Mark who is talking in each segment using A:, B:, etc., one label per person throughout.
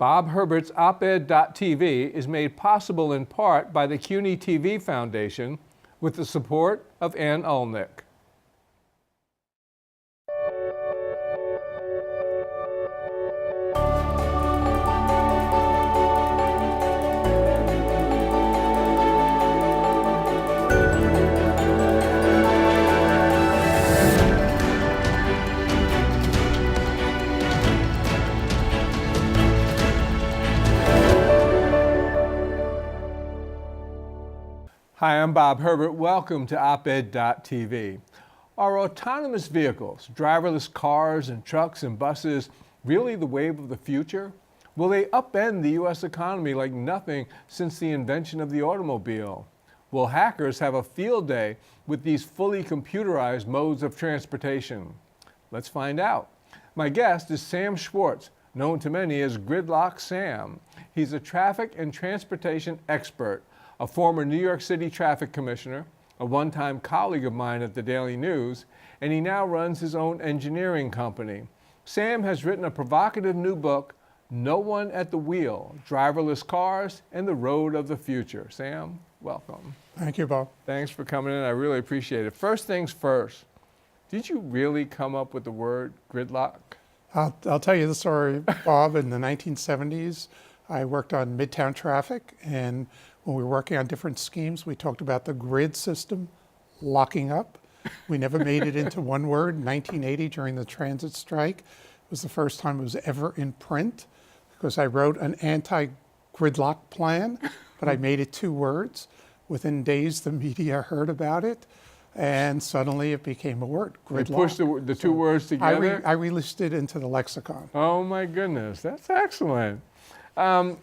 A: Bob Herbert's oped.tv is made possible in part by the CUNY TV Foundation with the support of Ann Ulnick. Hi, I'm Bob Herbert. Welcome to oped.tv. Are autonomous vehicles, driverless cars and trucks and buses really the wave of the future? Will they upend the U.S. economy like nothing since the invention of the automobile? Will hackers have a field day with these fully computerized modes of transportation? Let's find out. My guest is Sam Schwartz, known to many as Gridlock Sam. He's a traffic and transportation expert, a former New York City traffic commissioner, a one-time colleague of mine at the Daily News, and he now runs his own engineering company. Sam has written a provocative new book, No One at the Wheel, Driverless Cars and the Road of the Future. Sam, welcome.
B: Thank you, Bob.
A: Thanks for coming in. I really appreciate it. First things first, did you really come up with the word gridlock?
B: I'll tell you the story, Bob. In the 1970s, I worked on Midtown traffic, and when we were working on different schemes, we talked about the grid system locking up. We never made it into one word. In 1980, during the transit strike, was the first time it was ever in print, because I wrote an anti-gridlock plan, but I made it two words. Within days, the media heard about it, and suddenly it became a word, gridlock.
A: You pushed the two words together?
B: I released it into the lexicon.
A: Oh my goodness, that's excellent.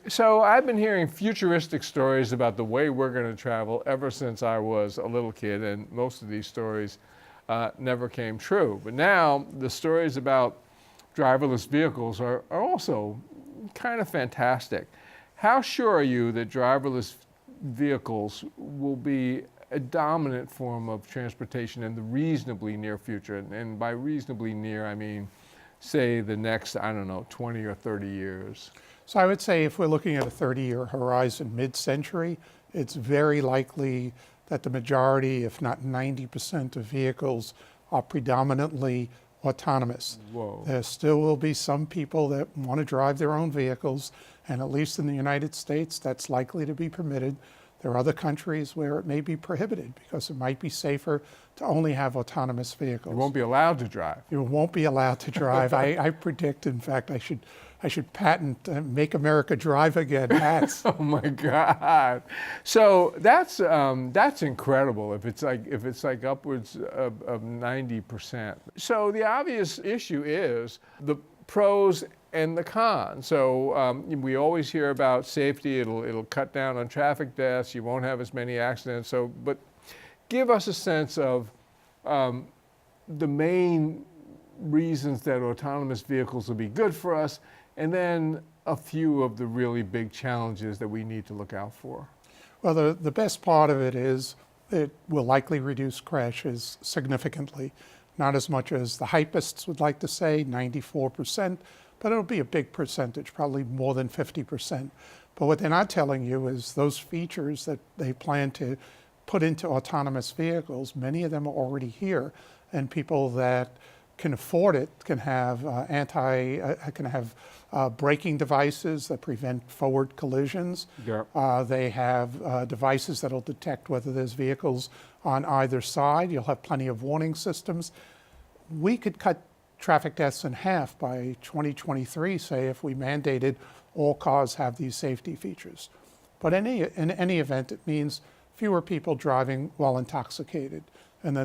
A: So I've been hearing futuristic stories about the way we're going to travel ever since I was a little kid, and most of these stories never came true. But now the stories about driverless vehicles are also kind of fantastic. How sure are you that driverless vehicles will be a dominant form of transportation in the reasonably near future? And by reasonably near, I mean, say the next, 20 or 30 years.
B: So I would say if we're looking at a 30-year horizon, mid-century, it's very likely that the majority, if not 90% of vehicles are predominantly autonomous.
A: Whoa.
B: There still will be some people that want to drive their own vehicles, and at least in the United States, that's likely to be permitted. There are other countries where it may be prohibited because it might be safer to only have autonomous vehicles.
A: You won't be allowed to drive.
B: You won't be allowed to drive. I predict, in fact, I should patent Make America Drive Again hats.
A: Oh my God! So that's incredible. If it's like upwards of 90%. So the obvious issue is the pros and the cons. So we always hear about safety. It'll cut down on traffic deaths. You won't have as many accidents. So, but give us a sense of the main reasons that autonomous vehicles will be good for us, and then a few of the really big challenges that we need to look out for.
B: Well, the best part of it is it will likely reduce crashes significantly. Not as much as the hypists would like to say, 94%, but it'll be a big percentage, probably more than 50%. But what they're not telling you is those features that they plan to put into autonomous vehicles, many of them are already here, and people that can afford it can have braking devices that prevent forward collisions.
A: Yep.
B: They have devices that'll detect whether there's vehicles on either side. You'll have plenty of warning systems. We could cut traffic deaths in half by 2023, say, if we mandated all cars have these safety features. But in any event, it means fewer people driving while intoxicated, and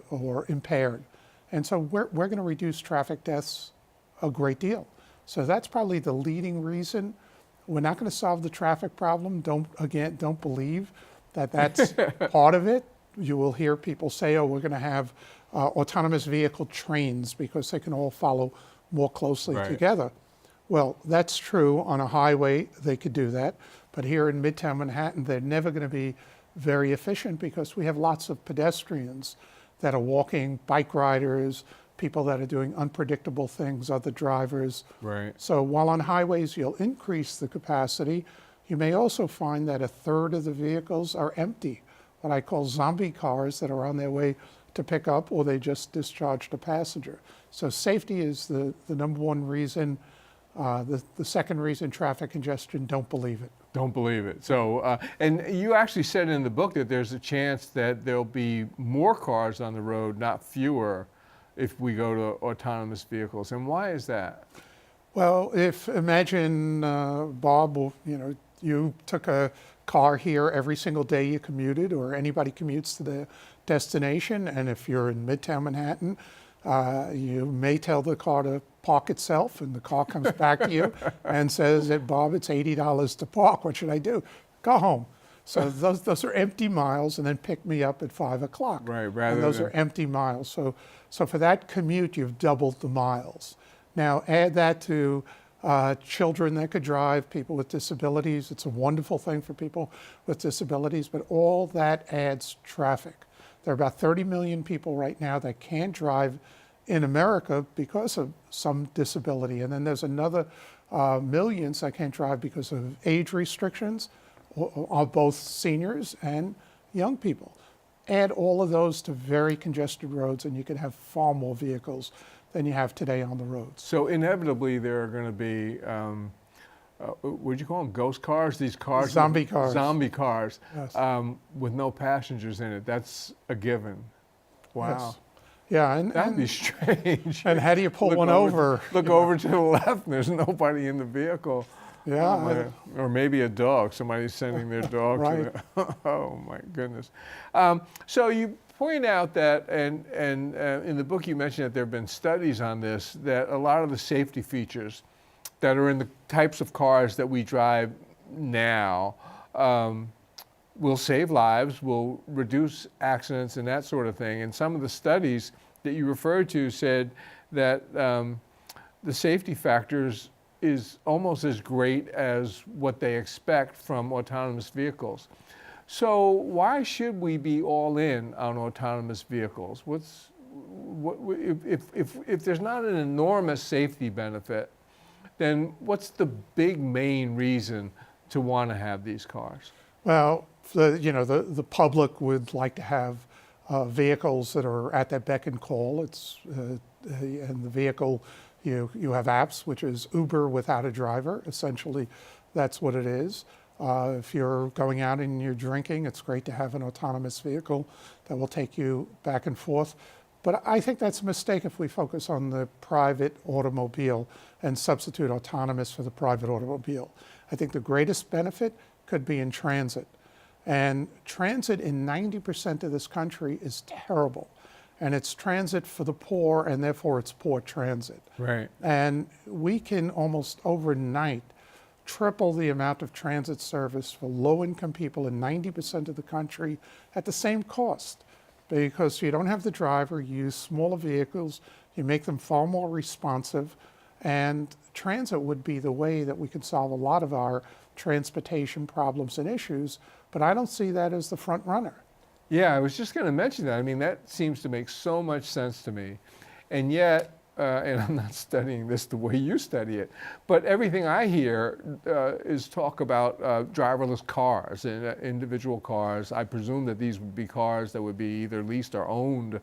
B: or impaired. And so we're going to reduce traffic deaths a great deal. So that's probably the leading reason. We're not going to solve the traffic problem. Don't believe that that's part of it. You will hear people say, oh, we're going to have autonomous vehicle trains because they can all follow more closely together. Well, that's true. On a highway, they could do that. But here in Midtown Manhattan, they're never going to be very efficient because we have lots of pedestrians that are walking, bike riders, people that are doing unpredictable things, other drivers.
A: Right.
B: So while on highways you'll increase the capacity, you may also find that a third of the vehicles are empty, what I call zombie cars that are on their way to pick up, or they just discharged a passenger. So safety is the number one reason. The second reason, traffic congestion, don't believe it.
A: Don't believe it. So, and you actually said in the book that there's a chance that there'll be more cars on the road, not fewer, if we go to autonomous vehicles. And why is that?
B: Well, imagine, Bob, you took a car here every single day you commuted, or anybody commutes to the destination, and if you're in Midtown Manhattan, you may tell the car to park itself, and the car comes back to you and says, Bob, it's $80 to park. What should I do? Go home. So those are empty miles, and then pick me up at 5 o'clock.
A: Right,
B: and those are empty miles. So for that commute, you've doubled the miles. Now add that to children that could drive, people with disabilities. It's a wonderful thing for people with disabilities, but all that adds traffic. There are about 30 million people right now that can't drive in America because of some disability. And then there's another millions that can't drive because of age restrictions of both seniors and young people. Add all of those to very congested roads and you can have far more vehicles than you have today on the roads.
A: So inevitably there are going to be, what would you call them, ghost cars? These cars?
B: Zombie cars.
A: Zombie cars,
B: yes.
A: with no passengers in it. That's a given. Wow.
B: Yes. Yeah,
A: that'd be strange.
B: And how do you pull one over?
A: Look over to the left, and there's nobody in the vehicle.
B: Yeah.
A: Or maybe a dog. Somebody's sending their dog.
B: Right.
A: Oh my goodness. So you point out that, and in the book you mentioned that there have been studies on this, that a lot of the safety features that are in the types of cars that we drive now will save lives, will reduce accidents and that sort of thing. And some of the studies that you referred to said that the safety factors is almost as great as what they expect from autonomous vehicles. So why should we be all in on autonomous vehicles? If there's not an enormous safety benefit, then what's the big main reason to want to have these cars?
B: Well, the public would like to have vehicles that are at their beck and call. And the vehicle, you have apps, which is Uber without a driver. Essentially, that's what it is. If you're going out and you're drinking, it's great to have an autonomous vehicle that will take you back and forth. But I think that's a mistake if we focus on the private automobile and substitute autonomous for the private automobile. I think the greatest benefit could be in transit. And transit in 90% of this country is terrible. And it's transit for the poor, and therefore it's poor transit.
A: Right.
B: And we can almost overnight triple the amount of transit service for low-income people in 90% of the country at the same cost. Because you don't have the driver, you use smaller vehicles, you make them far more responsive, and transit would be the way that we could solve a lot of our transportation problems and issues, but I don't see that as the front runner.
A: Yeah, I was just going to mention that. I mean, that seems to make so much sense to me. And yet, and I'm not studying this the way you study it, but everything I hear is talk about driverless cars and individual cars. I presume that these would be cars that would be either leased or owned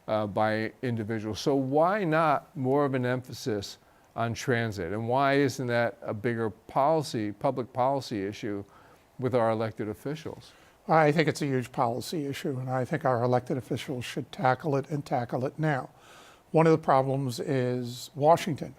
A: by individuals. So why not more of an emphasis on transit? And why isn't that a bigger public policy issue with our elected officials?
B: I think it's a huge policy issue, and I think our elected officials should tackle it and tackle it now. One of the problems is Washington.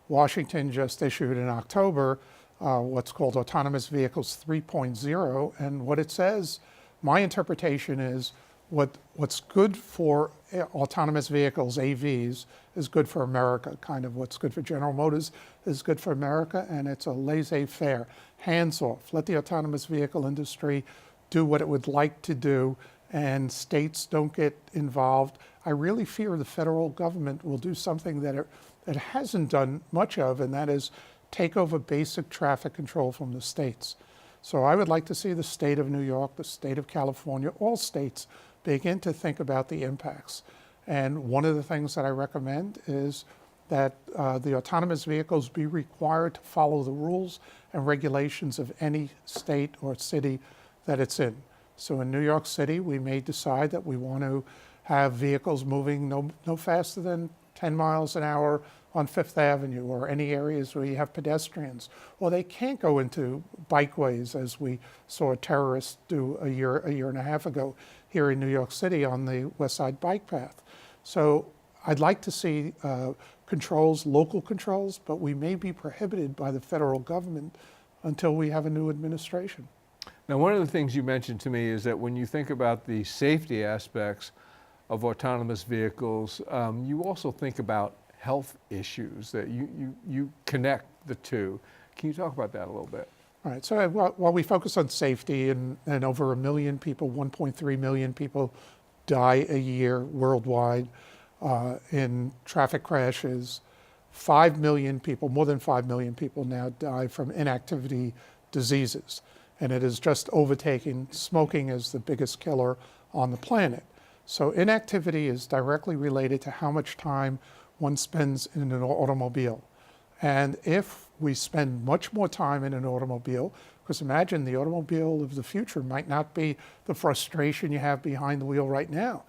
B: Washington just issued in October what's called Autonomous Vehicles 3.0, and what it says, my interpretation is what's good for autonomous vehicles, AVs, is good for America. Kind of what's good for General Motors is good for America, and it's a laissez-faire, hands off. Let the autonomous vehicle industry do what it would like to do, and states don't get involved. I really fear the federal government will do something that it hasn't done much of, and that is take over basic traffic control from the states. So I would like to see the state of New York, the state of California, all states begin to think about the impacts. And one of the things that I recommend is that the autonomous vehicles be required to follow the rules and regulations of any state or city that it's in. So in New York City, we may decide that we want to have vehicles moving no faster than 10 miles an hour on Fifth Avenue or any areas where you have pedestrians. Or they can't go into bikeways, as we saw terrorists do a year and a half ago here in New York City on the West Side Bike Path. So I'd like to see controls, local controls, but we may be prohibited by the federal government until we have a new administration.
A: Now, one of the things you mentioned to me is that when you think about the safety aspects of autonomous vehicles, you also think about health issues, that you connect the two. Can you talk about that a little bit?
B: All right, so while we focus on safety and over 1 million people, 1.3 million people die a year worldwide in traffic crashes, 5 million people, more than 5 million people now die from inactivity diseases. And it is just overtaking smoking as the biggest killer on the planet. So inactivity is directly related to how much time one spends in an automobile. And if we spend much more time in an automobile, because imagine the automobile of the future might not be the frustration you have behind the wheel right now.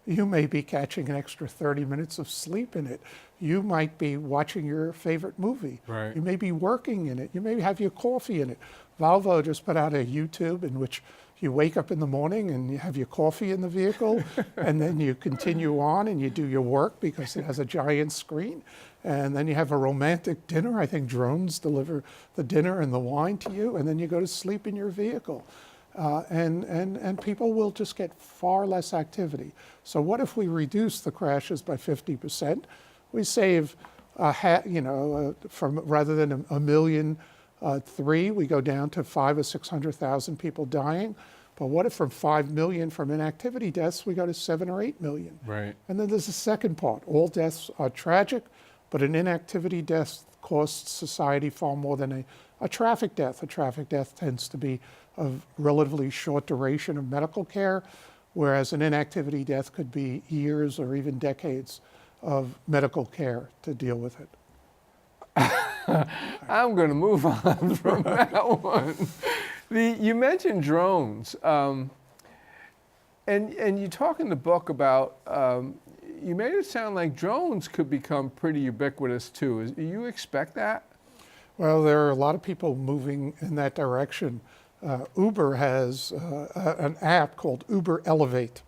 B: You may be catching an extra 30 minutes of sleep in it. You might be watching your favorite movie.
A: Right.
B: You may be working in it. You may have your coffee in it. Volvo just put out a YouTube in which you wake up in the morning and you have your coffee in the vehicle, and then you continue on and you do your work because it has a giant screen. And then you have a romantic dinner. I think drones deliver the dinner and the wine to you, and then you go to sleep in your vehicle. And people will just get far less activity. So what if we reduce the crashes by 50%? We save, from rather than a million, we go down to 500,000 or 600,000 people dying. But what if from 5 million from inactivity deaths, we go to 7 or 8 million?
A: Right.
B: And then there's the second part. All deaths are tragic, but an inactivity death costs society far more than a traffic death. A traffic death tends to be of relatively short duration of medical care, whereas an inactivity death could be years or even decades of medical care to deal with it.
A: I'm going to move on from that one. You mentioned drones, and you talk in the book about, you made it sound like drones could become pretty ubiquitous too. Do you expect that?
B: Well, there are a lot of people moving in that direction. Uber has an app called Uber Elevate.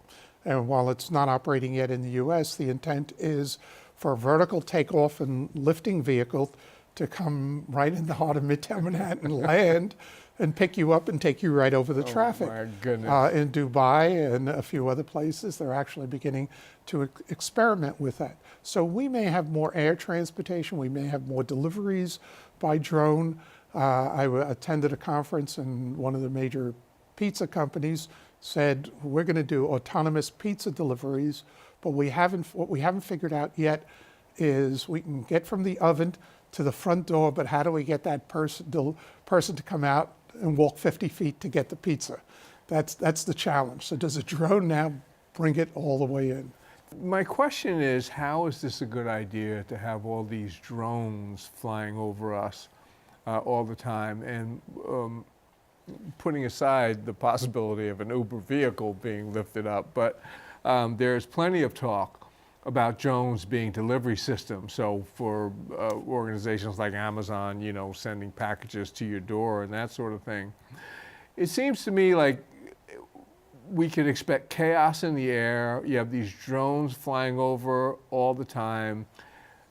B: And while it's not operating yet in the US, the intent is for a vertical takeoff and lifting vehicle to come right in the heart of Midtown Manhattan, land, and pick you up and take you right over the traffic.
A: My goodness.
B: In Dubai and a few other places, they're actually beginning to experiment with that. So we may have more air transportation, we may have more deliveries by drone. I attended a conference and one of the major pizza companies said, we're going to do autonomous pizza deliveries, but what we haven't figured out yet is we can get from the oven to the front door, but how do we get that person to come out and walk 50 feet to get the pizza? That's the challenge. So does a drone now bring it all the way in?
A: My question is, how is this a good idea to have all these drones flying over us all the time, and putting aside the possibility of an Uber vehicle being lifted up, but there's plenty of talk about drones being delivery systems. So for organizations like Amazon, sending packages to your door and that sort of thing. It seems to me like we could expect chaos in the air. You have these drones flying over all the time,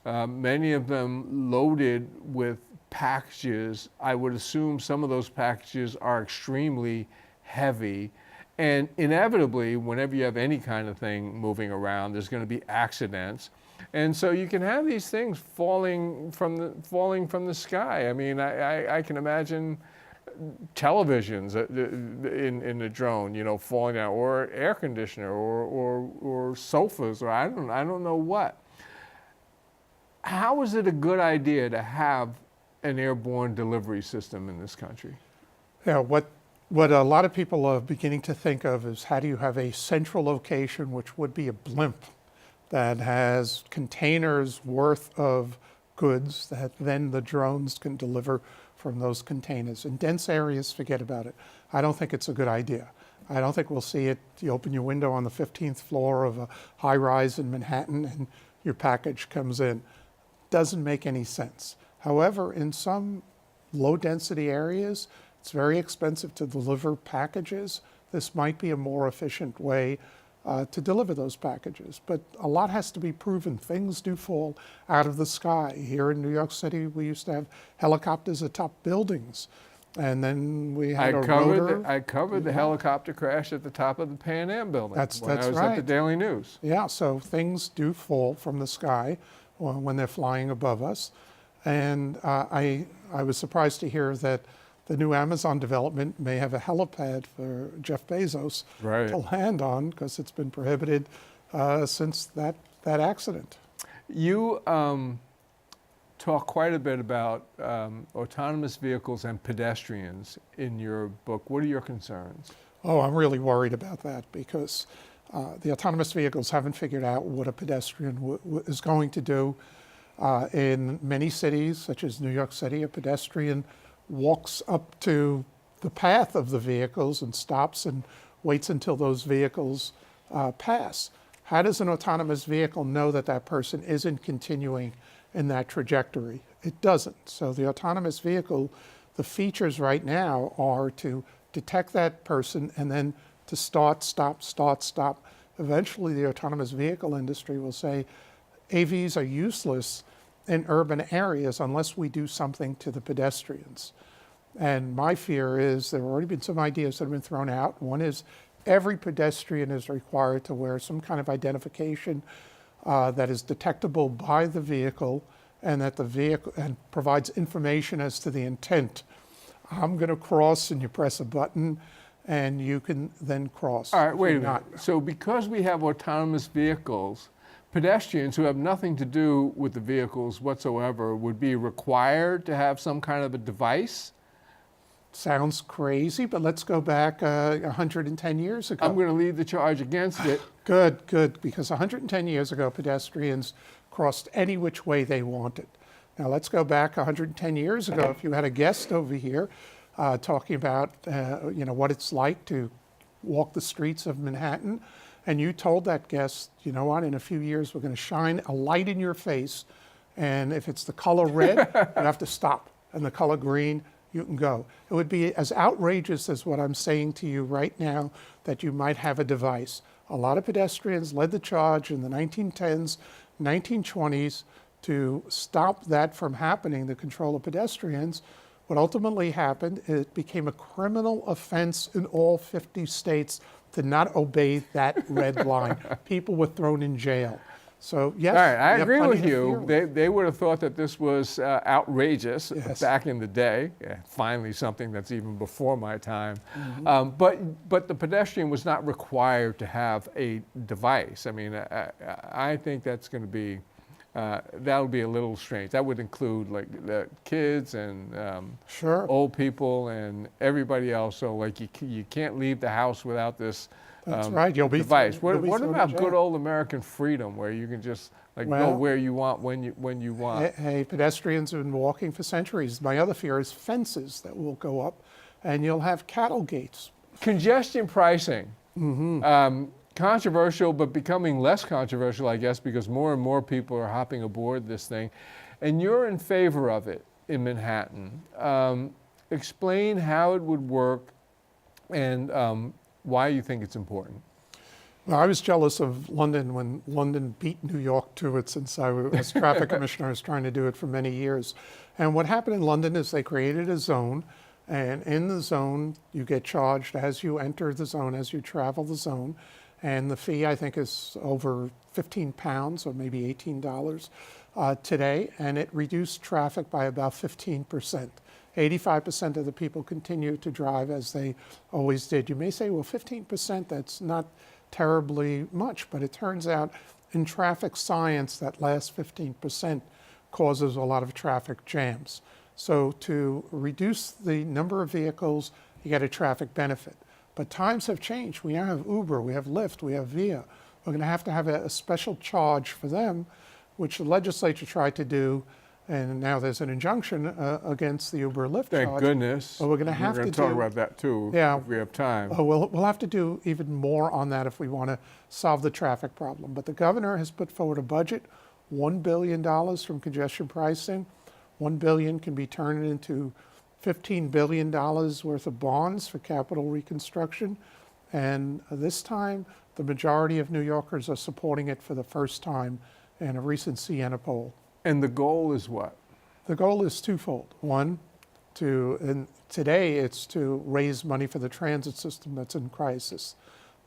A: many of them loaded with packages. I would assume some of those packages are extremely heavy. And inevitably, whenever you have any kind of thing moving around, there's going to be accidents. And so you can have these things falling from the sky. I mean, I can imagine televisions in the drone, falling down, or air conditioner, or sofas, or I don't know what. How is it a good idea to have an airborne delivery system in this country?
B: Yeah, what a lot of people are beginning to think of is, how do you have a central location, which would be a blimp, that has containers worth of goods that then the drones can deliver from those containers. In dense areas, forget about it. I don't think it's a good idea. I don't think we'll see it. You open your window on the 15th floor of a high rise in Manhattan and your package comes in. Doesn't make any sense. However, in some low density areas, it's very expensive to deliver packages. This might be a more efficient way to deliver those packages. But a lot has to be proven. Things do fall out of the sky. Here in New York City, we used to have helicopters atop buildings. And then we had a rotor.
A: I covered the helicopter crash at the top of the Pan Am building when I was at the Daily News.
B: Yeah, so things do fall from the sky when they're flying above us. And I was surprised to hear that the new Amazon development may have a helipad for Jeff Bezos to land on, because it's been prohibited since that accident.
A: You talk quite a bit about autonomous vehicles and pedestrians in your book. What are your concerns?
B: Oh, I'm really worried about that, because the autonomous vehicles haven't figured out what a pedestrian is going to do. In many cities, such as New York City, a pedestrian walks up to the path of the vehicles and stops and waits until those vehicles pass. How does an autonomous vehicle know that that person isn't continuing in that trajectory? It doesn't. So the autonomous vehicle, the features right now are to detect that person and then to start, stop, start, stop. Eventually the autonomous vehicle industry will say AVs are useless in urban areas unless we do something to the pedestrians. And my fear is there have already been some ideas that have been thrown out. One is every pedestrian is required to wear some kind of identification that is detectable by the vehicle, and that the vehicle provides information as to the intent. I'm going to cross, and you press a button and you can then cross.
A: All right, wait a minute. So because we have autonomous vehicles, pedestrians who have nothing to do with the vehicles whatsoever would be required to have some kind of a device?
B: Sounds crazy, but let's go back 110 years ago.
A: I'm going to lead the charge against it.
B: Good, good, because 110 years ago, pedestrians crossed any which way they wanted. Now let's go back 110 years ago. If you had a guest over here talking about what it's like to walk the streets of Manhattan, and you told that guest, you know what, in a few years we're going to shine a light in your face, and if it's the color red, you have to stop, and the color green, you can go. It would be as outrageous as what I'm saying to you right now, that you might have a device. A lot of pedestrians led the charge in the 1910s, 1920s to stop that from happening, the control of pedestrians. What ultimately happened, it became a criminal offense in all 50 states to not obey that red line. People were thrown in jail. So yes,
A: all right, I agree with you. They would have thought that this was outrageous back in the day. Yeah, finally, something that's even before my time. Mm-hmm. But the pedestrian was not required to have a device. I mean, I think that's going to be that'll be a little strange. That would include like the kids and old people and everybody else. So like you can't leave the house without this.
B: That's right. You'll be
A: device. What about good old American freedom, where you can just go where you want when you want?
B: Hey, pedestrians have been walking for centuries. My other fear is fences that will go up, and you'll have cattle gates.
A: Congestion pricing. Mm-hmm. Controversial, but becoming less controversial, I guess, because more and more people are hopping aboard this thing, and you're in favor of it in Manhattan. Explain how it would work, and why you think it's important.
B: Well, I was jealous of London when London beat New York to it, since I was traffic commissioner. I was trying to do it for many years. And what happened in London is they created a zone, and in the zone you get charged as you enter the zone, as you travel the zone. And the fee, I think, is over £15 or maybe $18 today, and it reduced traffic by about 15%. 85% of the people continue to drive as they always did. You may say, well, 15%, that's not terribly much, but it turns out in traffic science, that last 15% causes a lot of traffic jams. So to reduce the number of vehicles, you get a traffic benefit. But times have changed. We now have Uber, we have Lyft, we have Via. we're going to have a special charge for them, which the legislature tried to do, and now there's an injunction against the Uber Lyft charge.
A: Thank goodness.
B: But we're going to have to
A: talk about that too, if we have time.
B: We'll have to do even more on that if we want to solve the traffic problem. But the governor has put forward a budget, $1 billion from congestion pricing. $1 billion can be turned into $15 billion worth of bonds for capital reconstruction. And this time, the majority of New Yorkers are supporting it for the first time in a recent Siena poll.
A: And the goal is what?
B: The goal is twofold. One, and today it's to raise money for the transit system that's in crisis.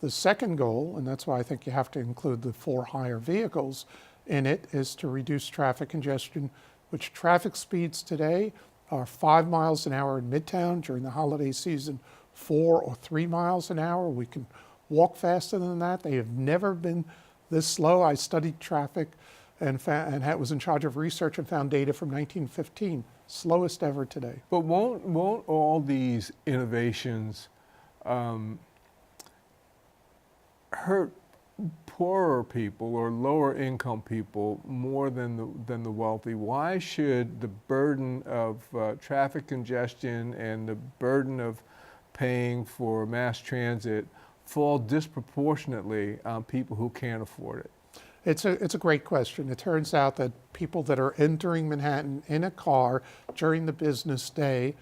B: The second goal, and that's why I think you have to include the for-hire vehicles in it, is to reduce traffic congestion, which traffic speeds today are 5 miles an hour in Midtown, during the holiday season 4 or 3 miles an hour. We can walk faster than that. They have never been this slow. I studied traffic and was in charge of research and found data from 1915, slowest ever today.
A: But won't all these innovations hurt poorer people or lower income people more than the wealthy? Why should the burden of traffic congestion and the burden of paying for mass transit fall disproportionately on people who can't afford it?
B: It's a great question. It turns out that people that are entering Manhattan in a car during the business day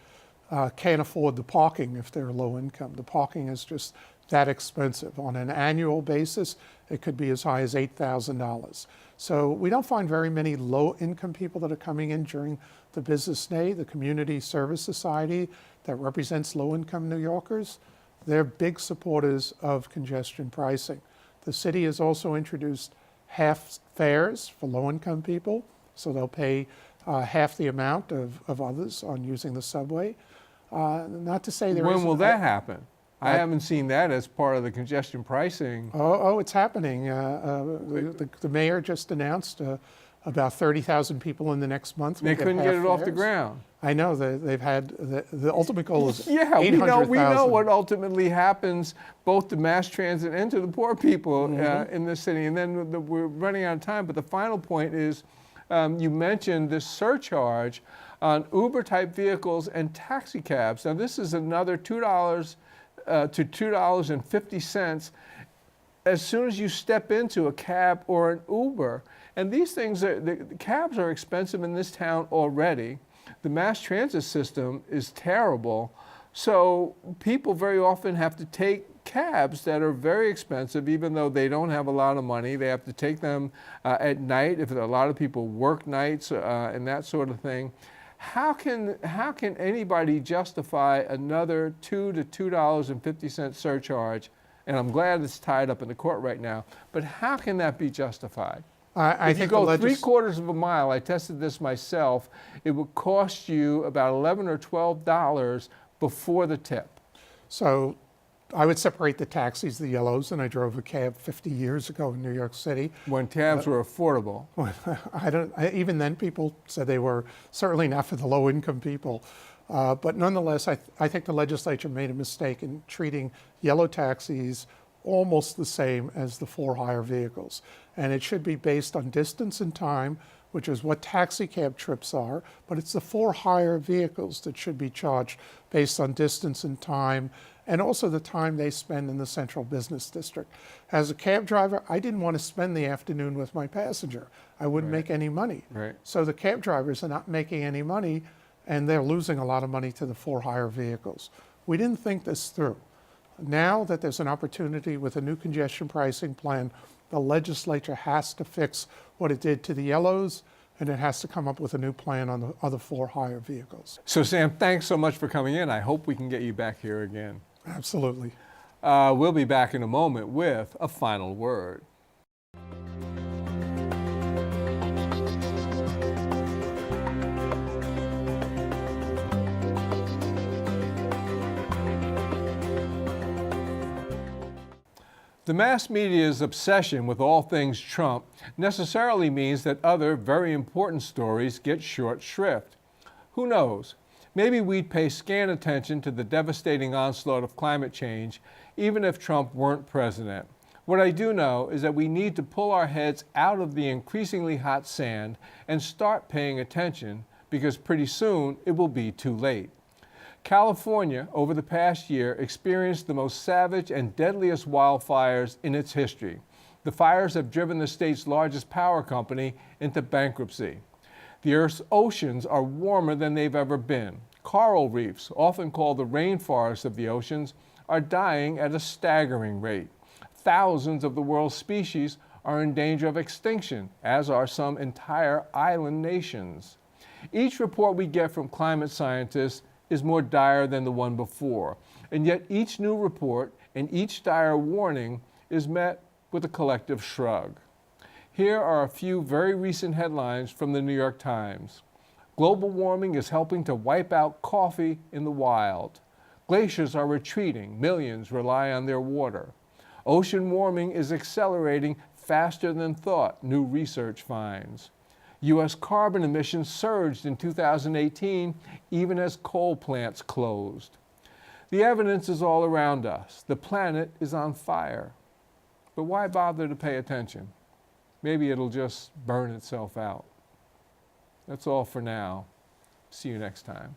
B: can't afford the parking if they're low income. The parking is just that expensive. On an annual basis, it could be as high as $8,000. So we don't find very many low income people that are coming in during the business day. The Community Service Society that represents low income New Yorkers, they're big supporters of congestion pricing. The city has also introduced half fares for low-income people, so they'll pay half the amount of others on using the subway. Not to say there
A: When will that happen? I haven't seen that as part of the congestion pricing.
B: Oh, it's happening. The mayor just announced about 30,000 people in the next month.
A: They couldn't get it off the ground.
B: I know they've had the ultimate goal is
A: 800,000. We know what ultimately happens both to mass transit and to the poor people in this city. And then we're running out of time. But the final point is, you mentioned this surcharge on Uber-type vehicles and taxicabs. Now this is another $2 to $2.50 as soon as you step into a cab or an Uber. And these things, the cabs are expensive in this town already. The mass transit system is terrible. So people very often have to take cabs that are very expensive, even though they don't have a lot of money. They have to take them at night if a lot of people work nights and that sort of thing. How can anybody justify another $2 to $2.50 surcharge? And I'm glad it's tied up in the court right now. But how can that be justified? If you go 3/4 of a mile, I tested this myself, it would cost you about $11 or $12 before the tip. So
B: I would separate the taxis, the yellows, and I drove a cab 50 years ago in New York City.
A: When cabs were affordable.
B: Even then people said they were certainly not for the low income people. But nonetheless, I think the legislature made a mistake in treating yellow taxis almost the same as the for-hire vehicles. And it should be based on distance and time, which is what taxicab trips are, but it's the for-hire vehicles that should be charged based on distance and time, and also the time they spend in the central business district. As a cab driver, I didn't want to spend the afternoon with my passenger. I wouldn't make any money. So the cab drivers are not making any money, and they're losing a lot of money to the for-hire vehicles. We didn't think this through. Now that there's an opportunity with a new congestion pricing plan, the legislature has to fix what it did to the yellows, and it has to come up with a new plan on the other for-hire vehicles.
A: So Sam, thanks so much for coming in. I hope we can get you back here again.
B: Absolutely.
A: We'll be back in a moment with a final word. The mass media's obsession with all things Trump necessarily means that other very important stories get short shrift. Who knows? Maybe we'd pay scant attention to the devastating onslaught of climate change even if Trump weren't president. What I do know is that we need to pull our heads out of the increasingly hot sand and start paying attention, because pretty soon it will be too late. California, over the past year, experienced the most savage and deadliest wildfires in its history. The fires have driven the state's largest power company into bankruptcy. The Earth's oceans are warmer than they've ever been. Coral reefs, often called the rainforests of the oceans, are dying at a staggering rate. Thousands of the world's species are in danger of extinction, as are some entire island nations. Each report we get from climate scientists is more dire than the one before, and yet each new report and each dire warning is met with a collective shrug. Here are a few very recent headlines from the New York Times. Global warming is helping to wipe out coffee in the wild. Glaciers are retreating. Millions rely on their water. Ocean warming is accelerating faster than thought, new research finds. U.S. carbon emissions surged in 2018, even as coal plants closed. The evidence is all around us. The planet is on fire. But why bother to pay attention? Maybe it'll just burn itself out. That's all for now. See you next time.